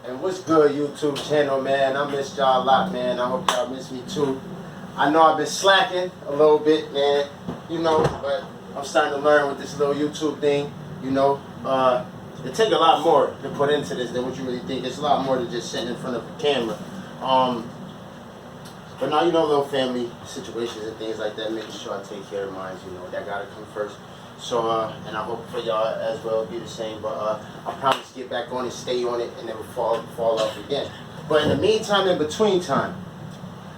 And what's good, YouTube channel, man? I missed y'all a lot, man. I hope y'all miss me too. I know I've been slacking a little bit, man, you know, but I'm starting to learn with this little YouTube thing, you know. It takes a lot more to put into this than what you really think. It's a lot more than just sitting in front of a camera. But now, you know, little family situations and things like that, making sure I take care of mine, you know, that gotta come first. So, and I hope for y'all as well be the same, but I promise to get back on it, stay on it, and never fall off again. But in the meantime, in between time,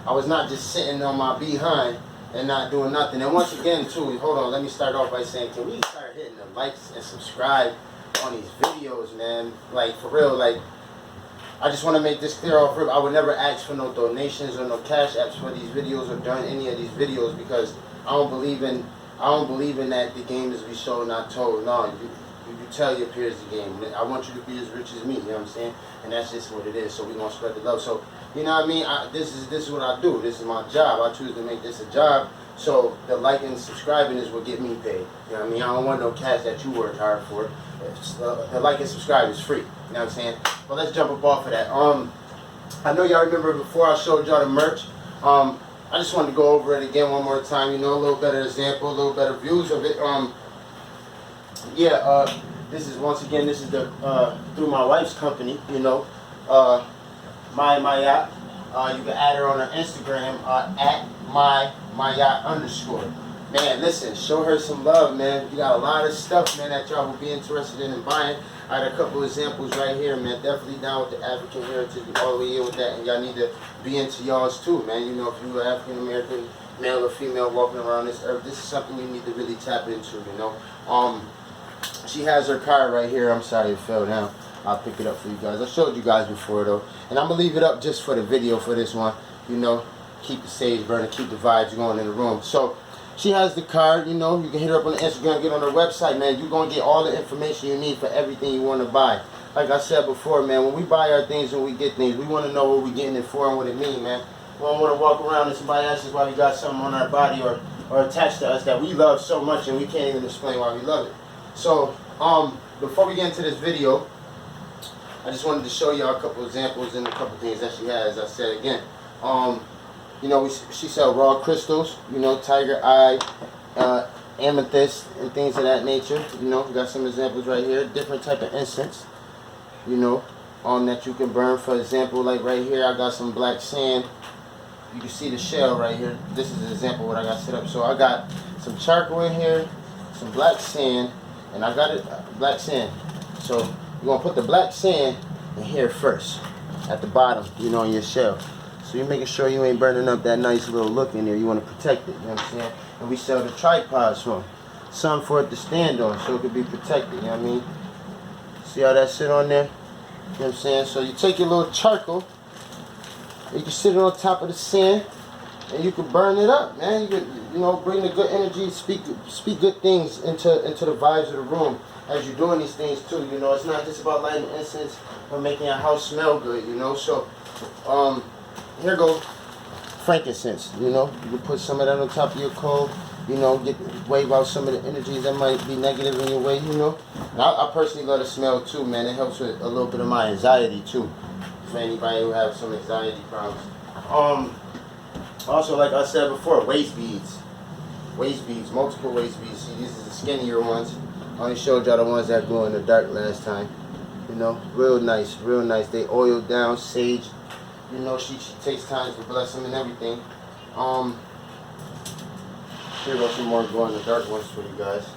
I was not just sitting on my behind and not doing nothing. And once again, too, hold on, let me start off by saying, can we start hitting the likes and subscribe on these videos, man? Like, for real, like, I just want to make this clear off rip. I would never ask for no donations or no cash apps for these videos or during any of these videos, because I don't believe in that the game is be shown, not told. No, you tell your peers the game. I want you to be as rich as me, you know what I'm saying? And that's just what it is. So we're going to spread the love. So, you know what I mean? This is what I do. This is my job. I choose to make this a job. So the liking and subscribing is what get me paid. You know what I mean? I don't want no cash that you worked hard for. The like and subscribe is free. You know what I'm saying? Well, let's jump up off of that. I know y'all remember before I showed y'all the merch. I just wanted to go over it again one more time, you know, a little better example, a little better views of it. This is, once again, this is the through my wife's company, you know, my yacht. You can add her on her Instagram at my yacht _. Man, listen, show her some love, man. You got a lot of stuff, man, that y'all will be interested in buying. I had a couple examples right here, man. Definitely down with the African heritage, all the way in with that, and y'all need to be into y'all's too, man. You know, if you're an African American male or female walking around this earth, this is something you need to really tap into, you know. She has her card right here. I'm sorry it fell down. I'll pick it up for you guys. I showed you guys before though, and I'm gonna leave it up just for the video for this one. You know, keep the sage burning, keep the vibes going in the room. So she has the card, you know. You can hit her up on the Instagram, get on her website, man. You're going to get all the information you need for everything you want to buy. Like I said before, man, when we buy our things and we get things, we want to know what we're getting it for and what it means, man. We don't want to walk around and somebody asks us why we got something on our body or attached to us that we love so much and we can't even explain why we love it. So, before we get into this video, I just wanted to show y'all a couple examples and a couple things that she has. I said again, you know, she sell raw crystals, you know, tiger eye, amethyst, and things of that nature. You know, we got some examples right here. Different type of incense, you know, that you can burn. For example, like right here, I got some black sand. You can see the shell right here. This is an example of what I got set up. So I got some charcoal in here, some black sand, and I got it black sand. So you're gonna put the black sand in here first, at the bottom, you know, in your shell. So you're making sure you ain't burning up that nice little look in there. You want to protect it, you know what I'm saying? And we sell the tripods from something for it to stand on so it could be protected, you know what I mean? See how that sit on there? You know what I'm saying? So you take your little charcoal, you can sit it on top of the sand, and you can burn it up, man. You can, you know, bring the good energy, speak good things into the vibes of the room as you're doing these things too. You know, it's not just about lighting incense or making your house smell good, you know. So, here goes frankincense, you know. You can put some of that on top of your coal, you know, wave out some of the energies that might be negative in your way, you know. And I personally love the smell too, man. It helps with a little bit of my anxiety too, for anybody who has some anxiety problems. Also, like I said before, waist beads, multiple waist beads. See, these are the skinnier ones. I only showed y'all the ones that glow in the dark last time. You know, real nice, real nice. They oiled down, sage. You know, she takes time to bless them and everything. Here goes some more glow in the dark ones for you guys.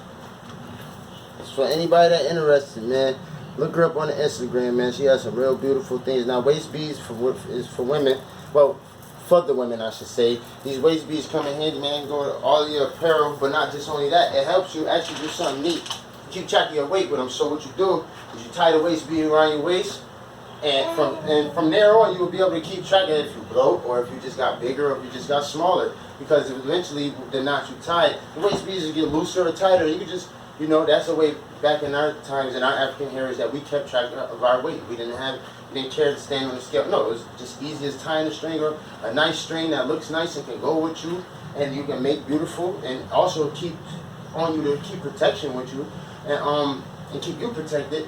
It's for anybody that interested, man. Look her up on the Instagram, man. She has some real beautiful things. Now, waist beads is for women. Well, for the women, I should say. These waist beads come in handy, man. Go to all your apparel, but not just only that. It helps you actually do something neat. Keep track of your weight with them. So what you do is you tie the waist bead around your waist. And from there on, you will be able to keep track of if you bloat or if you just got bigger or if you just got smaller. Because eventually, the knots you tie, the waist beads will get looser or tighter. You can just, you know, that's the way back in our times in our African heritage that we kept track of our weight. We didn't care to stand on the scale. No, it was just easy as tying a string or a nice string that looks nice and can go with you, and you can make beautiful and also keep on you to keep protection with you and keep you protected.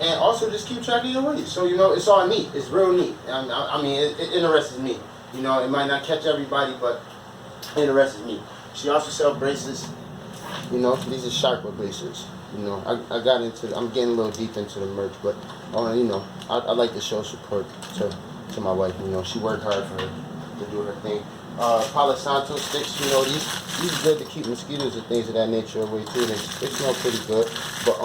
and also just keep track of your weight. So you know, it's all neat. It's real neat. I mean, it interests me. You know, it might not catch everybody, but it interests me. She also sells bracelets. You know, these are chakra bracelets. You know, I got into, I'm getting a little deep into the merch, but you know, I like to show support to my wife. You know, she worked hard for her to do her thing. Palo Santo sticks, you know, these are good to keep mosquitoes and things of that nature away too. They smell pretty good. But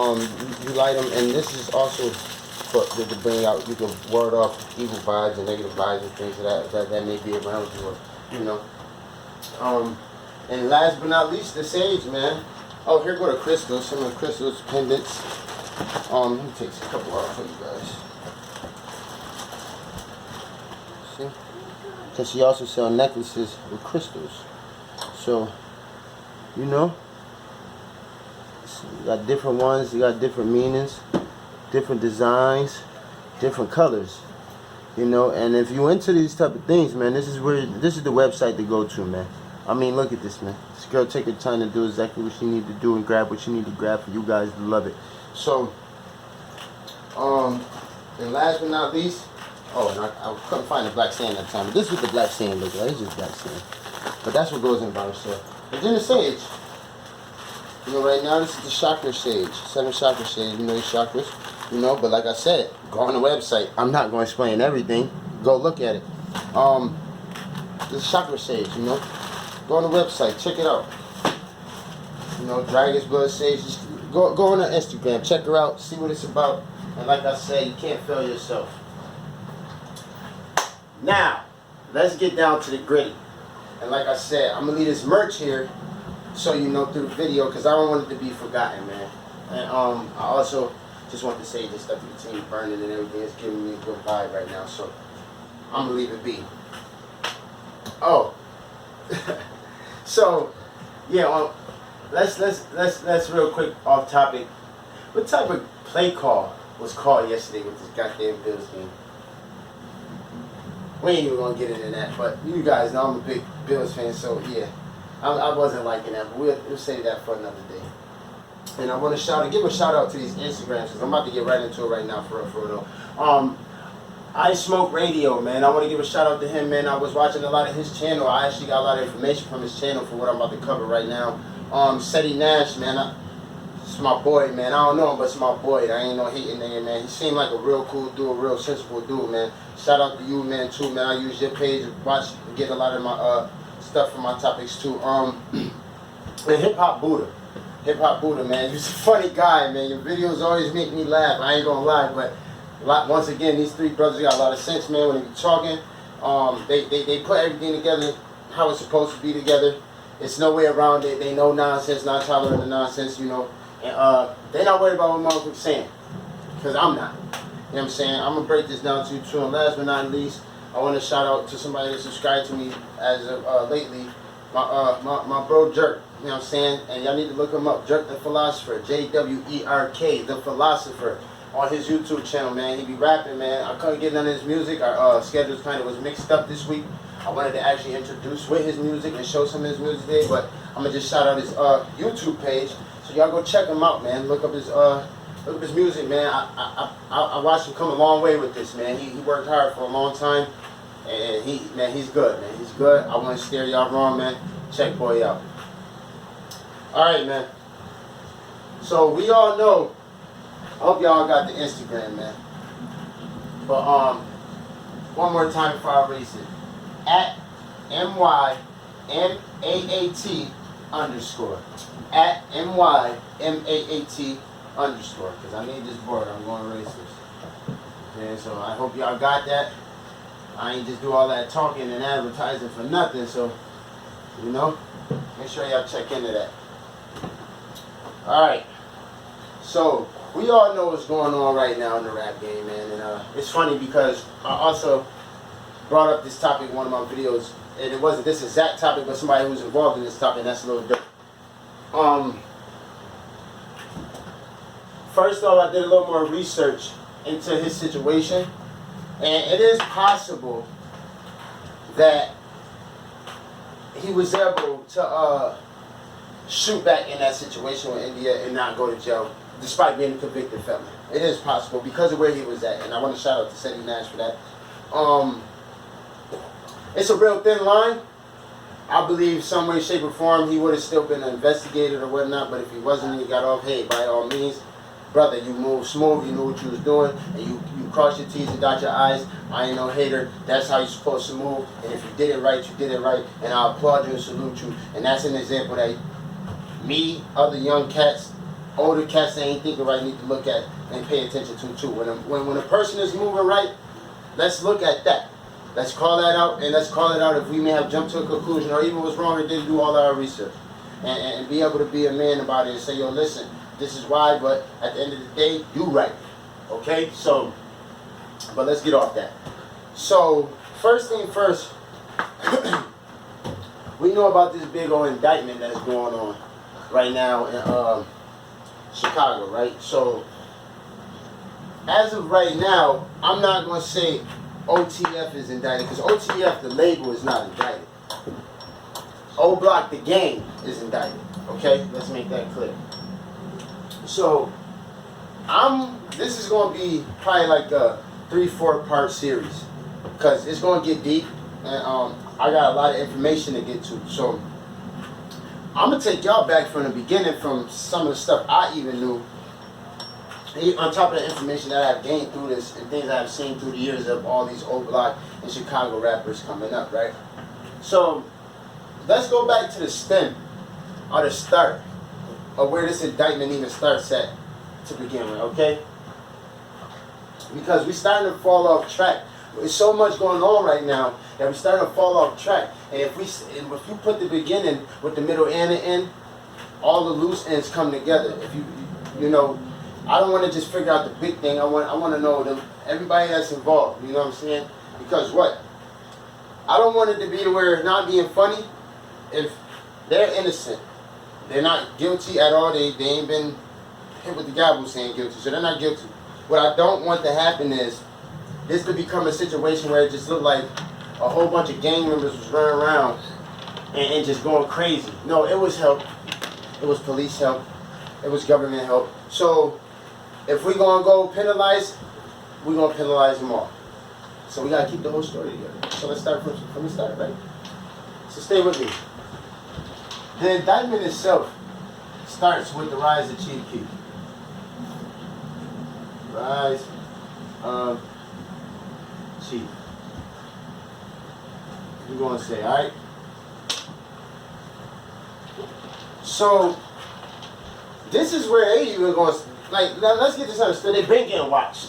you light them, and this is also for to bring out, you can ward off evil vibes and negative vibes and things of that may be around you, or, you know. And last but not least, the sage, man. Oh, here go the crystals, some of the crystals, pendants. Let me take a couple out for you guys. See? Because she also sells necklaces with crystals. So, you know, you got different ones, you got different meanings, different designs, different colors. You know, and if you into these type of things, man, this is the website to go to, man. I mean, look at this, man. This girl take her time to do exactly what she need to do and grab what she need to grab for you guys to love it. So, and last but not least, and I couldn't find the black sand at the time, but this is what the black sand looks like. It's just black sand. But that's what goes in by itself. But then the sage. You know, right now this is the chakra sage. 7 chakra sage. You know your chakras. You know, but like I said, go on the website. I'm not going to explain everything. Go look at it. This chakra sage, you know. Go on the website, check it out. You know, Dragon's Blood Sage. Just go on her Instagram, check her out, see what it's about. And like I said, you can't fail yourself. Now, let's get down to the gritty. And like I said, I'm gonna leave this merch here, so you know through the video, because I don't want it to be forgotten, man. And I also just want to say this stuff with the team burning and everything is giving me a good vibe right now. So I'm gonna leave it be. Oh. So, yeah, let's real quick off topic. What type of play call was called yesterday with this goddamn Bills game? We ain't even gonna get into that, but you guys know I'm a big Bills fan, so yeah, I wasn't liking that, but we'll save that for another day. And I want to give a shout out to these Instagrams, because I'm about to get right into it right now, for real though. I Smoke Radio, man. I want to give a shout out to him, man. I was watching a lot of his channel. I actually got a lot of information from his channel for what I'm about to cover right now. Seti Nash, man. It's my boy, man. I don't know him, but it's my boy. I ain't no hating nigga, man. He seemed like a real cool dude, a real sensible dude, man. Shout out to you, man, too, man. I use your page to watch and get a lot of my stuff from my topics too. And Hip Hop Buddha. Hip Hop Buddha, man. You're a funny guy, man. Your videos always make me laugh. I ain't gonna lie, but once again, these 3 brothers got a lot of sense, man, when they be talking. They put everything together how it's supposed to be together. It's no way around it. They know nonsense, not tolerant of nonsense, you know. And they're not worried about what motherfuckers saying, because I'm not. You know what I'm saying? I'm going to break this down to you too. And last but not least, I want to shout out to somebody that subscribed to me as of lately, my bro Jerk. You know what I'm saying? And y'all need to look him up. Jerk the Philosopher. J-W-E-R-K, the Philosopher. On his YouTube channel, man. He be rapping, man. I couldn't get none of his music. Our schedules kind of was mixed up this week. I wanted to actually introduce with his music and show some of his music today, but I'm gonna just shout out his YouTube page. So y'all go check him out, man. Look up his music, man. I watched him come a long way with this, man. He worked hard for a long time, and he's good, man. He's good. I want to steer y'all wrong, man. Check boy out. All right, man. So we all know. I hope y'all got the Instagram, man. But one more time before I erase it. At MYMAAT_. At MYMAAT_. Because I need this board. I'm going to erase this. Okay, so I hope y'all got that. I ain't just do all that talking and advertising for nothing. So, you know, make sure y'all check into that. Alright. So, we all know what's going on right now in the rap game, man, and it's funny because I also brought up this topic in one of my videos, and it wasn't this exact topic, but somebody who was involved in this topic, and that's a little different. First off, I did a little more research into his situation, and it is possible that he was able to shoot back in that situation with India and not go to jail, despite being a convicted felon. It is possible because of where he was at, and I want to shout out to Seti Nash for that. It's a real thin line. I believe some way, shape, or form he would have still been investigated or whatnot, but if he wasn't and he got off, hey, by all means, brother, you moved smooth, you knew what you was doing, and you crossed your T's and dot your I's. I ain't no hater. That's how you're supposed to move, and if you did it right, you did it right, and I applaud you and salute you. And that's an example that me, other young cats, older cats that ain't thinking right need to look at and pay attention to too. When a person is moving right, let's look at that. Let's call that out, and let's call it out if we may have jumped to a conclusion or even was wrong or didn't do all our research. And be able to be a man about it and say, yo, listen, this is why, but at the end of the day, you right. Okay? So, but let's get off that. So, first thing first, we know about this big old indictment that's going on right now in Chicago, right? So, as of right now, I'm not going to say OTF is indicted, because OTF, the label, is not indicted. O Block, the gang, is indicted. Okay? Let's make that clear. So, this is going to be probably like a 3-4 part series, because it's going to get deep, and I got a lot of information to get to. So, I'm going to take y'all back from the beginning, from some of the stuff I even knew, on top of the information that I've gained through this and things I've seen through the years of all these old block and Chicago rappers coming up, right? So, let's go back to the stem, or the start, of where this indictment even starts at to begin with, okay? Because we're starting to fall off track. There's so much going on right now that we're starting to fall off track. And if you put the beginning with the middle and the end, all the loose ends come together. If you know, I don't want to just figure out the big thing. I want to know everybody that's involved. You know what I'm saying? Because what? I don't want it to be to where it's not being funny. If they're innocent, they're not guilty at all. They ain't been hit with the gavel saying guilty, so they're not guilty. What I don't want to happen is this to become a situation where it just looked like a whole bunch of gang members was running around and just going crazy. No, it was help. It was police help. It was government help. So if we're going to go penalize, we're going to penalize them all. So we got to keep the whole story together. So let's start from the start, right? So stay with me. The indictment itself starts with the rise of Chief Keef. Rise of Chief. We're going to say, all right? So this is where they even going to, like, let's get this understood. They've been getting watched.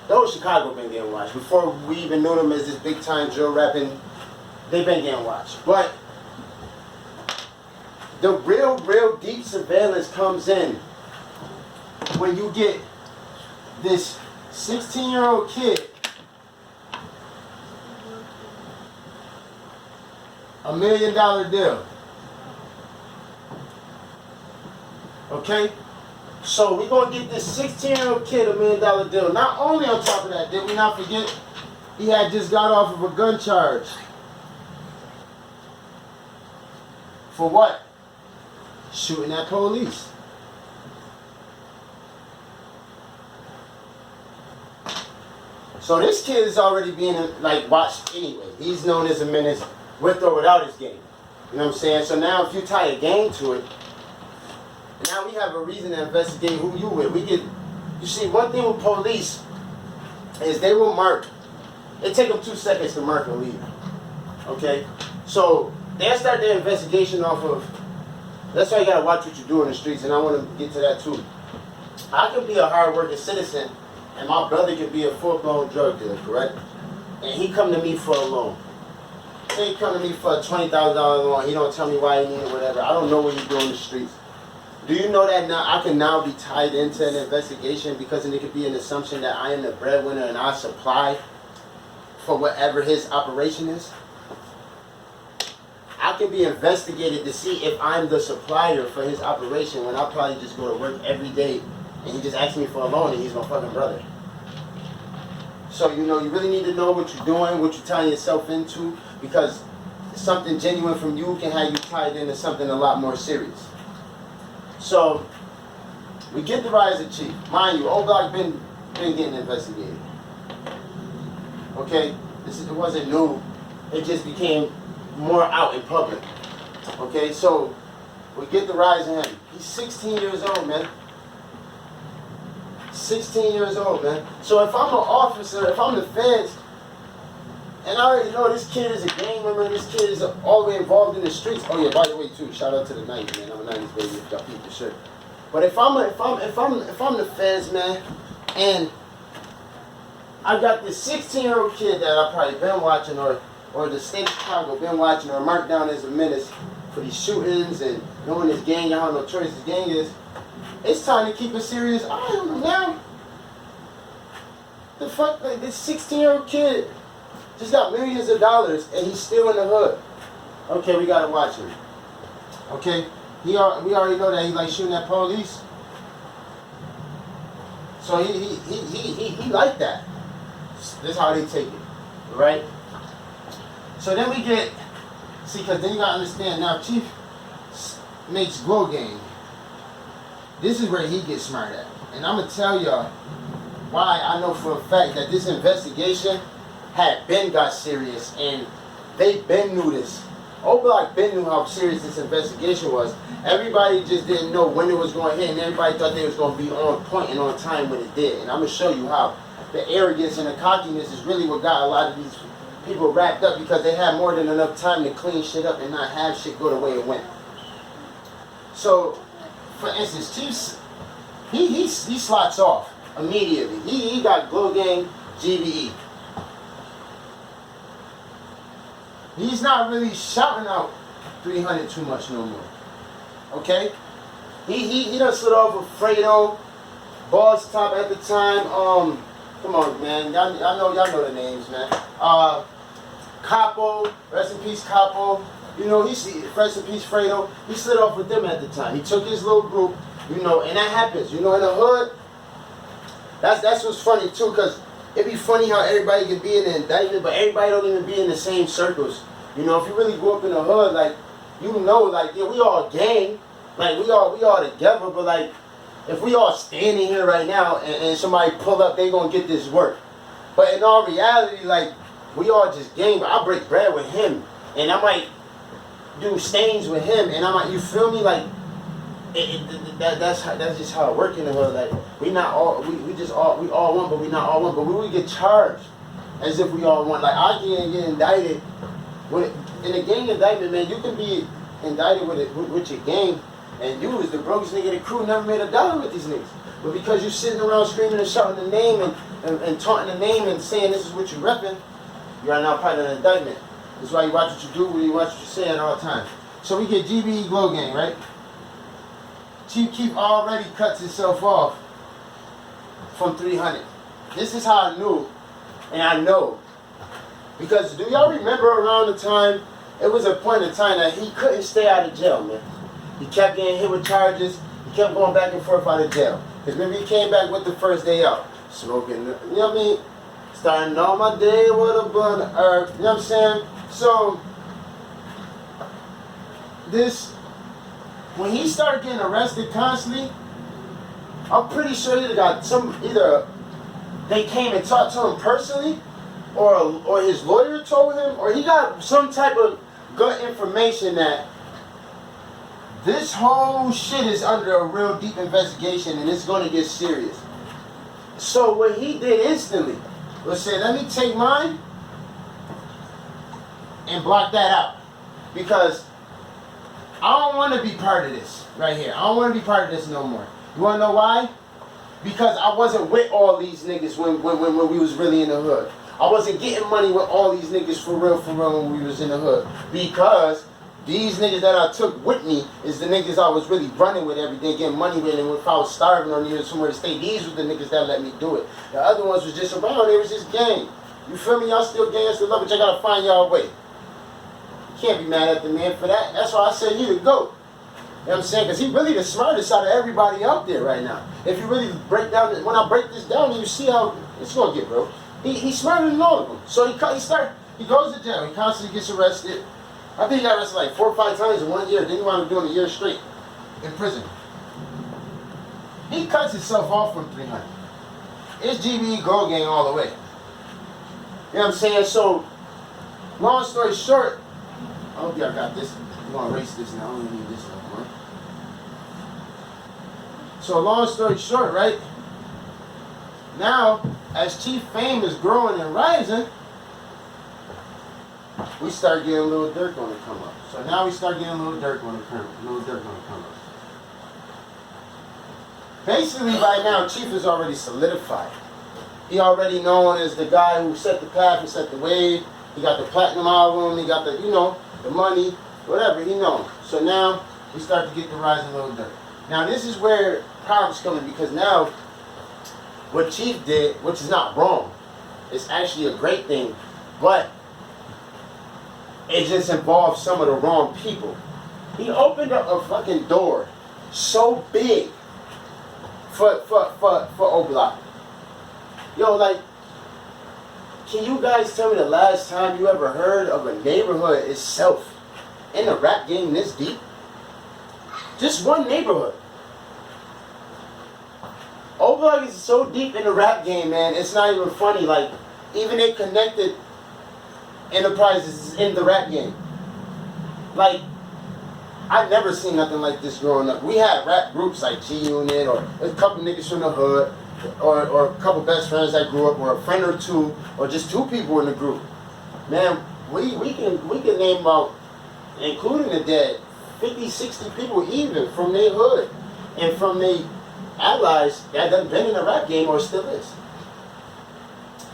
The whole Chicago been getting watched. Before we even knew them as this big time drill rapping, they've been getting watched. But the real deep surveillance comes in when you get this 16-year-old kid, $1 million deal. Okay? So we're going to get this 16-year-old kid $1 million deal. Not only on top of that, did we not forget he had just got off of a gun charge. For what? Shooting at police. So this kid is already being like watched anyway. He's known as a menace with or without his gang. You know what I'm saying? So now if you tie a gang to it, now we have a reason to investigate who you with. You see, one thing with police is they will mark. It take them 2 seconds to mark and leave. Okay? So they'll start their investigation off of, that's why you gotta watch what you do in the streets, and I want to get to that too. I could be a hard-working citizen, and my brother could be a full-blown drug dealer, correct? And he come to me for a loan. Say he come to me for a $20,000 loan, he don't tell me why he need it, whatever. I don't know what he do in the streets. Do you know that now I can now be tied into an investigation because it could be an assumption that I am the breadwinner and I supply for whatever his operation is? I can be investigated to see if I'm the supplier for his operation when I probably just go to work every day and he just asks me for a loan and he's my fucking brother. So, you know, you really need to know what you're doing, what you're tying yourself into, because something genuine from you can have you tied into something a lot more serious. So, We get the rise of Chief. Mind you, old block been getting investigated. Okay? It wasn't new. It just became more out in public. Okay, so we get the rise of him. He's 16 years old, man. 16 years old, man. So if I'm an officer, if I'm the feds, and I already know this kid is a gang member, this kid is all the way involved in the streets. Oh yeah, by the way too, shout out to the 90s, man. I'm a 90s baby if y'all peep the shirt. But if I'm the feds, man, and I got this 16-year-old kid that I've probably been watching, or the state of Chicago been watching, or marked down as a menace for these shootings and knowing this gang and how notorious this gang is, it's time to keep a serious eye on him now. The fuck, like this 16-year-old kid just got millions of dollars and he's still in the hood. Okay, we gotta watch him. Okay, we already know that he like shooting at police. So he like that. This is how they take it, right? So then we get, see, because then you gotta understand now, Chief makes Glow Gang. This is where he gets smart at. And I'm gonna tell y'all why I know for a fact that this investigation had been got serious, and they been knew this. Old Block been knew how serious this investigation was. Everybody just didn't know when it was going to hit, and everybody thought they was going to be on point and on time when it did. And I'm going to show you how the arrogance and the cockiness is really what got a lot of these people wrapped up, because they had more than enough time to clean shit up and not have shit go the way it went. So, for instance, Chiefs, he slots off immediately. He got Glow Gang, GBE. He's not really shouting out 300 too much no more. Okay? He done slid off with Fredo, Boss Top at the time. Come on, man. Y'all know the names, man. Capo, rest in peace, Capo. You know, rest in peace, Fredo. He slid off with them at the time. He took his little group, you know, and that happens. You know, in the hood, that's what's funny too, because it'd be funny how everybody can be in the indictment, but everybody don't even be in the same circles. You know, if you really grew up in the hood, like, you know, like, yeah, we all gang, like, we all together, but like, if we all standing here right now and somebody pull up, they gonna get this work. But in all reality, like, we all just gang. I break bread with him, and I might do stains with him, and I might, you feel me, like, that's just how it works in the hood. Like, we all one, but we not all one. But we would get charged as if we all one. Like, I can't get indicted in a gang indictment, man. You can be indicted with your gang, and you was the brokest nigga in the crew, never made a dollar with these niggas. But because you sitting around screaming and shouting the name and taunting the name and saying this is what you repping, you are now part of the indictment. That's why you watch what you do, you watch what you say at all times. So we get GBE Glow Gang, right? Chief Keef already cuts himself off from 300. This is how I knew, and I know. Because do y'all remember around the time, it was a point in time that he couldn't stay out of jail, man. He kept getting hit with charges. He kept going back and forth out of jail. Because remember, he came back with the first day out. Smoking, you know what I mean? Starting on my day with a blunt of earth. You know what I'm saying? So, when he started getting arrested constantly, I'm pretty sure he got either they came and talked to him personally, or his lawyer told him, or he got some type of gut information that this whole shit is under a real deep investigation and it's going to get serious. So what he did instantly was say, let me take mine and block that out, because I don't want to be part of this right here. I don't want to be part of this no more. You want to know why? Because I wasn't with all these niggas when we was really in the hood. I wasn't getting money with all these niggas for real when we was in the hood. Because these niggas that I took with me is the niggas I was really running with every day, getting money with, and if I was starving or needed somewhere to stay, these were the niggas that let me do it. The other ones was just around, they was just gang. You feel me? Y'all still gang, still love it, y'all gotta find y'all way. Can't be mad at the man for that. That's why I said he the GOAT. You know what I'm saying? Because he really the smartest out of everybody out there right now. If you really break down, when I break this down, you see how it's going to get, bro. He's smarter than all of them. So he goes to jail. He constantly gets arrested. I think he got arrested like 4 or 5 times in 1 year. Then he wound up doing a year straight in prison. He cuts himself off from 300. It's GBE Gold Gang all the way. You know what I'm saying? So, long story short, I hope y'all got this. I'm gonna erase this now. I don't even need this anymore. So, long story short, right? Now, as Chief Fame is growing and rising, we start getting a little Dirk on the come up. So now we start getting a little Dirk on the come up. Basically, right now, Chief is already solidified. He already known as the guy who set the path and set the wave. He got the platinum album. He got the, the money, whatever. He known. So now we start to get the rising little Dirk. Now this is where problems come in, because now what Chief did, which is not wrong, it's actually a great thing, but it just involves some of the wrong people. He opened up a fucking door so big for O-Block. Yo, like, can you guys tell me the last time you ever heard of a neighborhood itself in the rap game this deep? Just one neighborhood. O-Block is so deep in the rap game, man, it's not even funny. Like, even they connected enterprises in the rap game. Like, I've never seen nothing like this growing up. We had rap groups like G-Unit, or a couple niggas from the hood, or a couple best friends that grew up, or a friend or two, or just two people in the group. Man, we can name about, including the dead, 50, 60 people even from their hood and from their allies that done been in the rap game or still is.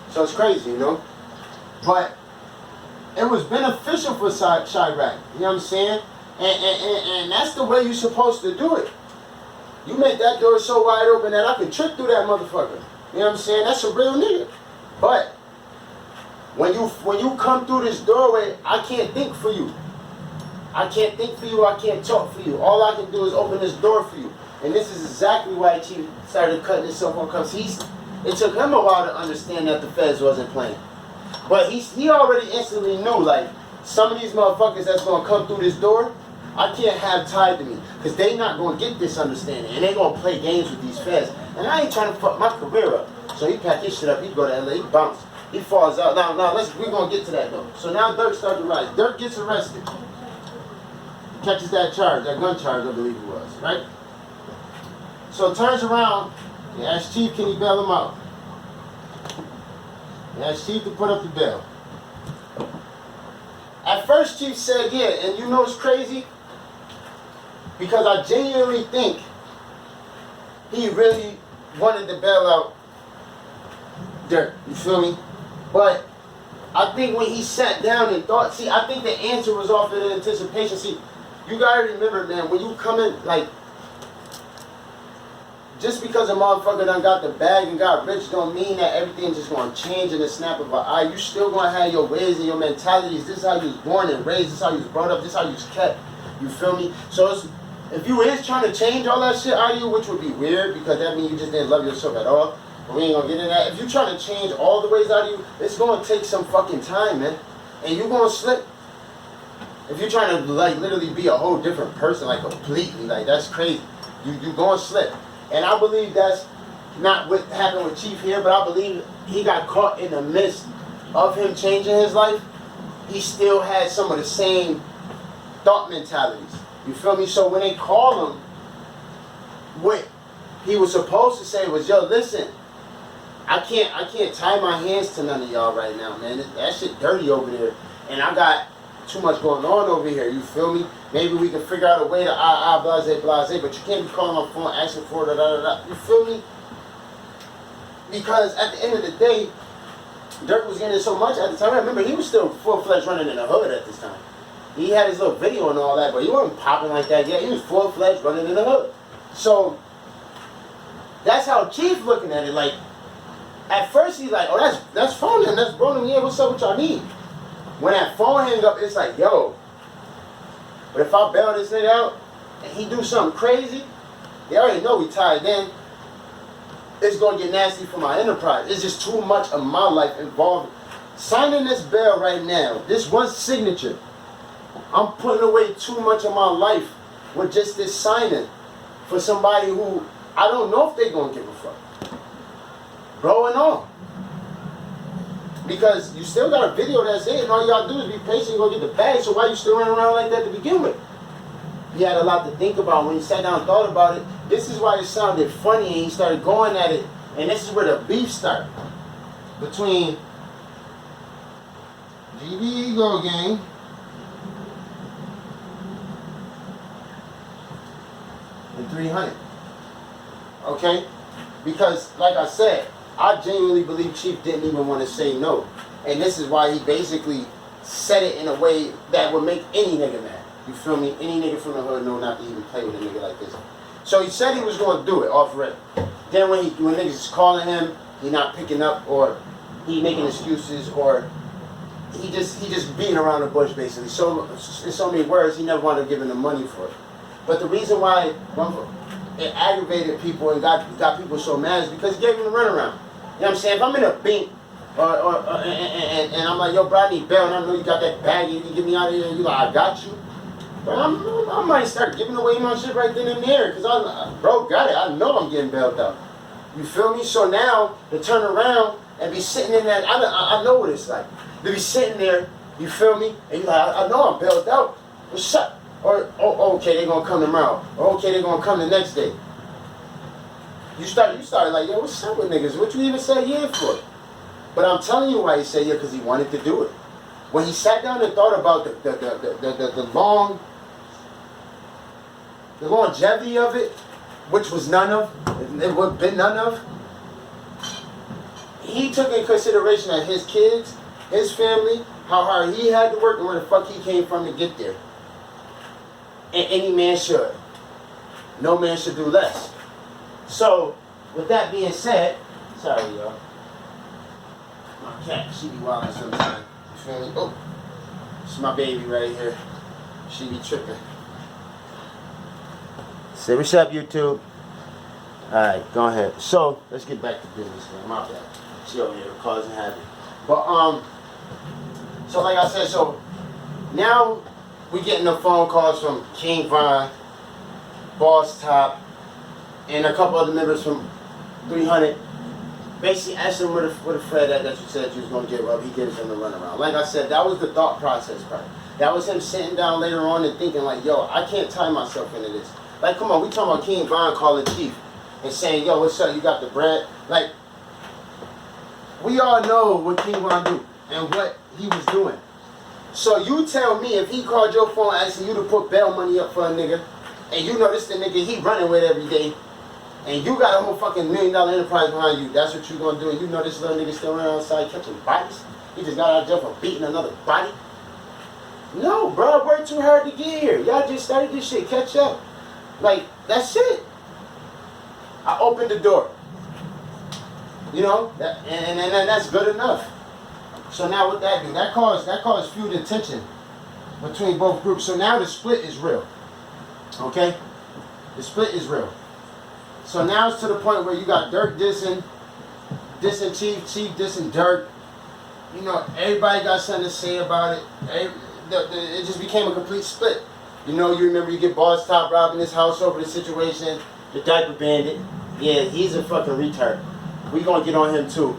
So it's crazy, But it was beneficial for Chirac, you know what I'm saying? And that's the way you're supposed to do it. You make that door so wide open that I can trick through that motherfucker. You know what I'm saying? That's a real nigga. But when you come through this doorway, I can't think for you. I can't think for you. I can't talk for you. All I can do is open this door for you. And this is exactly why Chief started cutting himself on, because it took him a while to understand that the feds wasn't playing. But he already instantly knew, like, some of these motherfuckers that's going to come through this door, I can't have tied to me, because they not going to get this understanding, and they going to play games with these feds. And I ain't trying to fuck my career up. So he packed his shit up, he go to LA, he bounce, he falls out. Now we're going to get to that though. So now Dirk starts to rise. Dirk gets arrested. Catches that charge, that gun charge I believe it was, right? So turns around, he asks Chief, can he bail him out? He asked Chief to put up the bail. At first Chief said yeah, and you know what's crazy? Because I genuinely think he really wanted to bail out Dirk, you feel me? But I think when he sat down and thought, I think the answer was off of the anticipation. You gotta remember, man, when you come in, like, just because a motherfucker done got the bag and got rich don't mean that everything's just gonna change in the snap of an eye. You still gonna have your ways and your mentalities. This is how you was born and raised. This is how you was brought up. This is how you was kept. You feel me? So if you is trying to change all that shit out of you, which would be weird because that means you just didn't love yourself at all, but we ain't gonna get into that. If you trying to change all the ways out of you, it's gonna take some fucking time, man. And you gonna slip. If you're trying to, like, literally be a whole different person, like, completely, like, that's crazy. You gonna slip. And I believe that's not what happened with Chief here, but I believe he got caught in the midst of him changing his life. He still had some of the same thought mentalities. You feel me? So when they called him, what he was supposed to say was, yo, listen, I can't tie my hands to none of y'all right now, man. That shit dirty over there. And I got too much going on over here, you feel me? Maybe we can figure out a way to blase, blase, but you can't be calling my phone asking for da. You feel me? Because at the end of the day, Dirk was getting so much at the time. I remember he was still full-fledged running in the hood at this time. He had his little video and all that, but he wasn't popping like that yet. He was full-fledged running in the hood. So that's how Chief looking at it. Like, at first he's like, oh, that's phone him, that's bro him. Yeah, what's up, what y'all need? When that phone hang up, it's like, yo, but if I bail this nigga out and he do something crazy, they already know we tied in. It's gonna get nasty for my enterprise. It's just too much of my life involved. Signing this bail right now, this one signature, I'm putting away too much of my life with just this signing for somebody who I don't know if they gonna give a fuck. Bro and all. Because you still got a video that's it, and all you gotta do is be patient and go get the bag, so why you still running around like that to begin with? He had a lot to think about. When he sat down and thought about it, this is why it sounded funny, and he started going at it, and this is where the beef started. Between GB Ego Gang and 300. Okay? Because, like I said, I genuinely believe Chief didn't even want to say no. And this is why he basically said it in a way that would make any nigga mad. You feel me? Any nigga from the hood know not to even play with a nigga like this. So he said he was going to do it off rip. Then when niggas is calling him, he not picking up, or he making excuses, or he just beating around the bush basically. So in so many words, he never wanted to give him the money for it. But the reason why it aggravated people and got people so mad is because he gave him the runaround. You know what I'm saying? If I'm in a bink and I'm like, yo, bro, I need bail, and I know you got that bag, you can get me out of here, and you like, I got you. But I might start giving away my shit right then and there, because bro got it. I know I'm getting bailed out. You feel me? So now, to turn around and be sitting in that, I know what it's like. To be sitting there, you feel me? And you're like, I know I'm bailed out. What's up? Or, oh, okay, they're going to come tomorrow. Or, okay, they're going to come the next day. You started like, yo, what's up with niggas? What you even say yeah for? But I'm telling you why he said yeah, because he wanted to do it. When he sat down and thought about the longevity of it, which was none of, it would have been none of, he took in consideration of his kids, his family, how hard he had to work, and where the fuck he came from to get there. And any man should. No man should do less. So, with that being said, sorry y'all. My cat, she be wildin' sometimes. You feel me? Oh, it's my baby right here. She be tripping. Say what's up, YouTube. Alright, go ahead. So, let's get back to business, man. My bad. She over here causing havoc. But, so like I said, so now we getting the phone calls from King Von, Boss Top, and a couple other members from 300. Basically asking where the Fred at that you said you was going to get robbed. He gives him the runaround. Like I said, that was the thought process part. That was him sitting down later on and thinking like, yo, I can't tie myself into this. Like, come on, we talking about King Von calling Chief and saying, yo, what's up, you got the bread? Like, we all know what King Von do and what he was doing. So you tell me, if he called your phone asking you to put bail money up for a nigga, and you know this the nigga he running with every day, and you got a whole fucking $1 million enterprise behind you, that's what you gonna do, and you know this little nigga still running outside catching bodies? He just got out of jail for beating another body? No, bro, I worked too hard to get here. Y'all just started this shit, catch up. Like, that's it. I opened the door. You know, and that's good enough. So now what that do? That caused feud and tension between both groups. So now the split is real. Okay? The split is real. So now it's to the point where you got Dirk dissing Chief, Chief dissing Dirk. You know, everybody got something to say about it. It just became a complete split. You know, you remember you get Boss Top robbing his house over the situation. The diaper bandit. Yeah, he's a fucking retard. We gonna get on him too.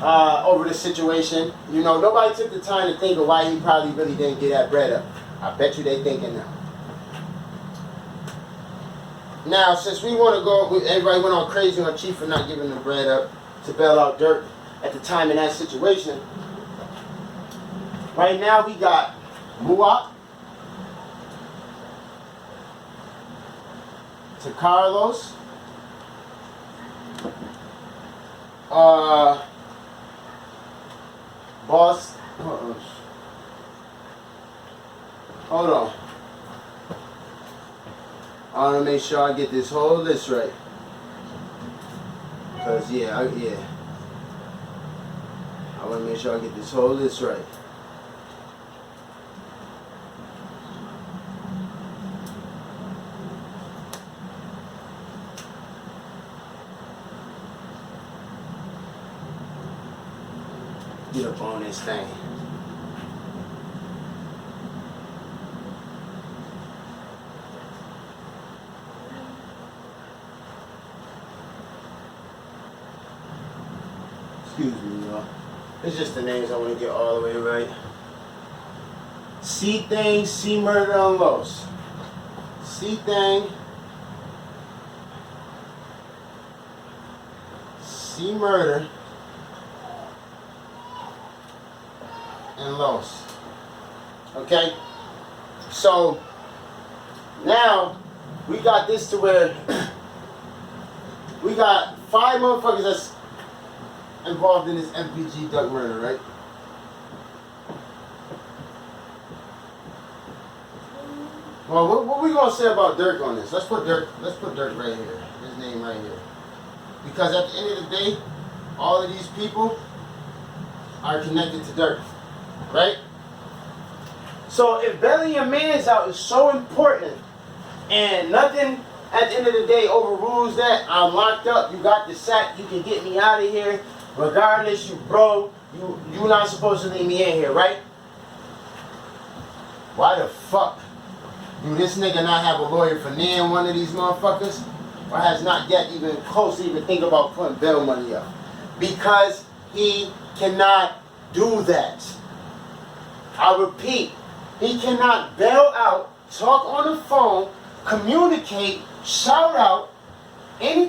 Over the situation. You know, nobody took the time to think of why he probably really didn't get that bread up. I bet you they thinking now. Now, since we want to go, everybody went on crazy on Chief for not giving the bread up to bail out Dirk at the time in that situation. Right now we got Muak to Carlos. Boss. Hold on. I want to make sure I get this whole list right. Because, yeah. I want to make sure I get this whole list right. Get up on this thing. It's just the names I want to get all the way right. C Thing, C Murder, and Los. C Thing, C Murder, and Los. Okay? So, now, we got this to where we got 5 motherfuckers that's involved in this MPG duck murder, right? Well, what we gonna say about Dirk on this? Let's put Dirk right here. His name right here. Because at the end of the day, all of these people are connected to Dirk, right? So if Belly and Man's Out is so important, and nothing at the end of the day overrules that, I'm locked up, you got the sack, you can get me out of here. Regardless, you bro, you not supposed to leave me in here, right? Why the fuck do this nigga not have a lawyer for naring one of these motherfuckers? Or has not yet even close to even think about putting bail money up? Because he cannot do that. I repeat, he cannot bail out, talk on the phone, communicate, shout out, any